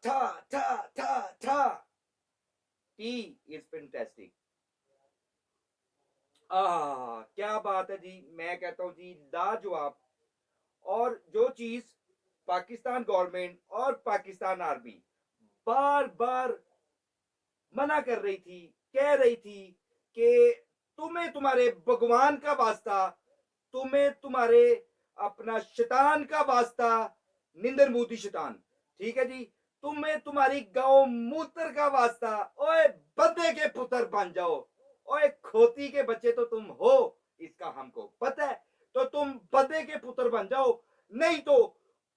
ठा ठा ठा ठा। T is fantastic. क्या बात है जी, मैं कहता हूं जी लाजवाब। और जो चीज पाकिस्तान गवर्नमेंट और पाकिस्तान आर्मी बार बार मना कर रही थी, कह रही थी कि तुम्हें तुम्हारे भगवान का वास्ता, तुम्हें तुम्हारे अपना शैतान का वास्ता, निंदर मोदी शैतान, ठीक है जी, तुम्हें तुम्हारी गौ मूत्र का वास्ता, ओए बंदे के पुत्र बन जाओ। ओए खोती के बच्चे तो तुम हो, इसका हमको पता है। तो तुम बंदे के पुत्र बन जाओ, नहीं तो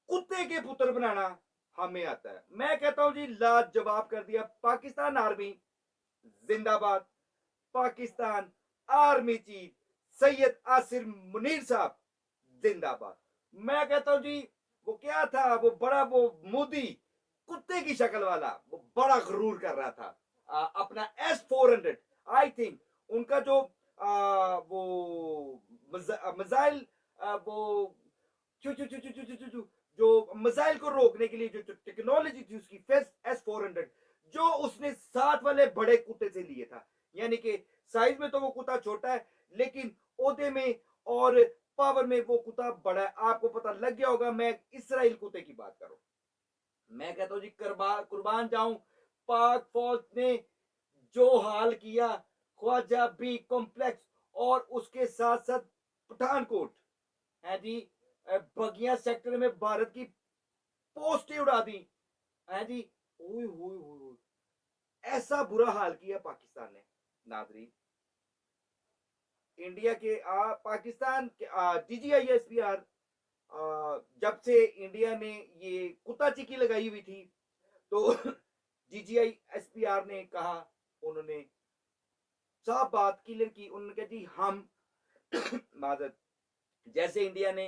कुत्ते के पुत्र बनाना हमें आता है। मैं कहता हूं जी लाजवाब कर दिया। पाकिस्तान आर्मी जिंदाबाद। पाकिस्तान आर्मी चीफ सैयद आसिर मुनीर साहब जिंदाबाद। मैं कहता हूं जी वो क्या था, वो बड़ा वो मोदी कुत्ते की शक्ल वाला वो बड़ा गरूर कर रहा था। अपना S-400 आई थिंक उनका जो वो मिसाइल, वो चू चू चू चू चू चू चू जो मिसाइल को रोकने के लिए जो टेक्नोलॉजी थी उसकी S-400, जो उसने साथ वाले बड़े कुत्ते से लिए था। यानी कि साइज में तो वो कुत्ता छोटा है, लेकिन ओहदे में और पावर में वो कुत्ता बड़ा है। आपको पता लग गया होगा मैं इसराइल कुत्ते की बात करूं। मैं कहता हूं जी कुर्बान जाऊं पाक फौज ने जो हाल किया, ख्वाजा बी कॉम्प्लेक्स और उसके साथ साथ पठानकोट है जी, बगिया सेक्टर में भारत की पोस्टें उड़ा दी है जी। ओए होए होए, ऐसा बुरा हाल किया पाकिस्तान ने। नाजरीन, इंडिया के पाकिस्तान के DGISPR, जब से इंडिया ने ये कुत्ता चिकी लगाई हुई थी, तो DGISPR ने कहा, उन्होंने साफ बात क्लियर की। उन्होंने कहा जी हम माजत, जैसे इंडिया ने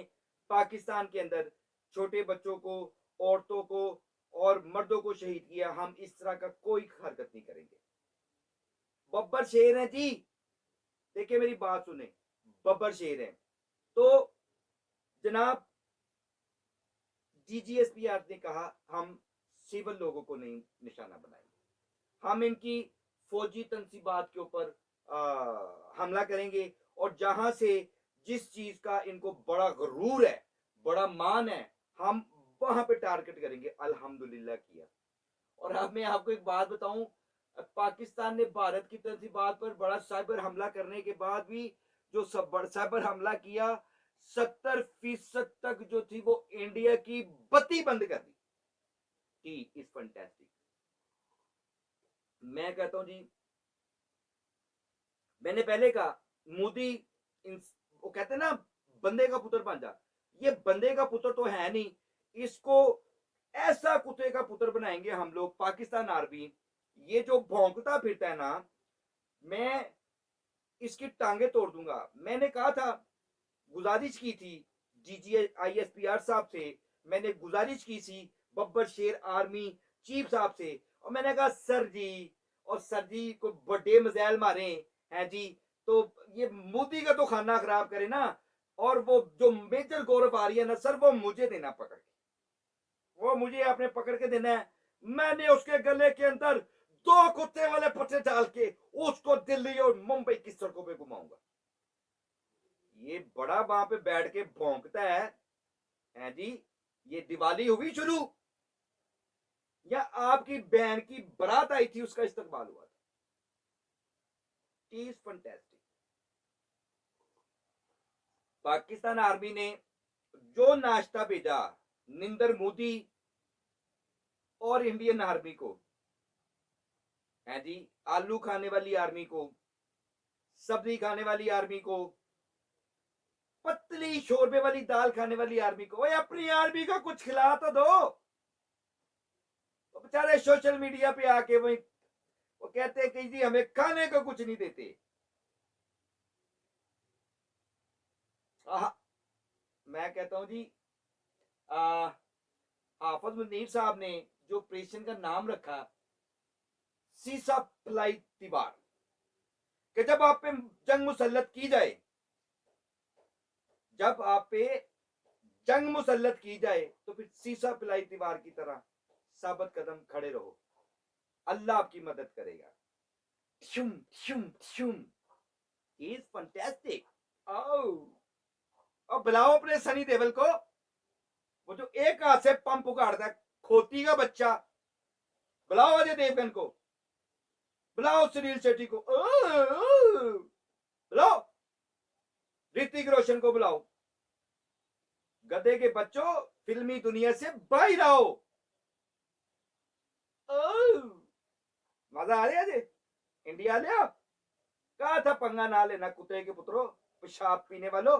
पाकिस्तान के अंदर छोटे बच्चों को, औरतों को और मर्दों को शहीद किया, हम इस तरह का कोई हरकत नहीं करेंगे। बब्बर शेर है जी, देखिए मेरी बात सुने, बब्बर शेर है। तो जनाब DGSPR ने कहा हम सिविल लोगों को नहीं निशाना बनाएंगे, हम इनकी फौजी तनसीबात के ऊपर हमला करेंगे, और जहां से जिस चीज का इनको बड़ा गरूर है, बड़ा मान है, हम वहां पे टारगेट करेंगे। अल्हम्दुलिल्लाह किया। और अब मैं आपको एक बात बताऊं, पाकिस्तान ने भारत की तनसीबात पर बड़ा साइबर हमला करने के बाद भी जो साइबर हमला किया, 70% तक जो थी वो इंडिया की बत्ती बंद कर दी। T is fantastic. मैं कहता हूं जी, मैंने पहले कहा मोदी वो कहते हैं ना बंदे का पुत्र बन जा, ये बंदे का पुत्र तो है नहीं, इसको ऐसा कुत्ते का पुत्र बनाएंगे हम लोग पाकिस्तान आर्मी। ये जो भौंकता फिरता है ना, मैं इसकी टांगे तोड़ दूंगा। मैंने कहा था, गुजारिश की थी DGISPR साहब से, मैंने गुजारिश की थी बब्बर शेर आर्मी चीफ साहब से, और मैंने कहा सर जी, और सर जी को बड़े मजाइल मारे हैं जी, तो ये मोदी का तो खाना खराब करे ना, और वो जो मेजर गौरव आ रही है ना सर, वो मुझे देना पकड़ के, वो मुझे आपने पकड़ के देना है। मैंने उसके गले के अंदर 2 कुत्ते वाले पट्टे डाल के उसको दिल्ली और मुंबई की सड़कों पे घुमाऊंगा। ये बड़ा वहां पे बैठ के भौंकता है जी। ये दिवाली हुई शुरू, या आपकी बहन की बारात आई थी उसका इस्तकबाल हुआ था? Is fantastic. पाकिस्तान आर्मी ने जो नाश्ता भेजा निंदर मोदी और इंडियन आर्मी को है जी, आलू खाने वाली आर्मी को, सब्जी खाने वाली आर्मी को, पतली शोरबे वाली दाल खाने वाली आर्मी को, ओए अपनी आर्मी का कुछ खिला तो दो। तो बेचारे सोशल मीडिया पे आके वही वो कहते हैं कि जी हमें खाने को कुछ नहीं देते। मैं कहता हूं जी, हाफिज मुनीर साहब ने जो ऑपरेशन का नाम रखा सीसा फलाई दीवार, कि जब आप पे जंग मुसल्लत की जाए, जब आप पे जंग मुसल्लत की जाए तो फिर सीसा फलाई दीवार की तरह साबित कदम खड़े रहो, अल्लाह आपकी मदद करेगा। श्युम श्युम श्युम, इज फैंटास्टिक। अब बुलाओ अपने सनी देओल को, वो जो एक हाथ से पंप उगाड़ता है, खोती का बच्चा। बुलाओ अजय देवगन को, बुलाओ सुनील शेट्टी को, बुलाओ ऋतिक रोशन को, बुलाओ। गधे के बच्चों, फिल्मी दुनिया से बाहर आओ। मजा आ रहा है? इंडिया ले आओ। कहा था पंगा ना लेना कुत्ते के पुत्रों, पेशाब पीने वालों।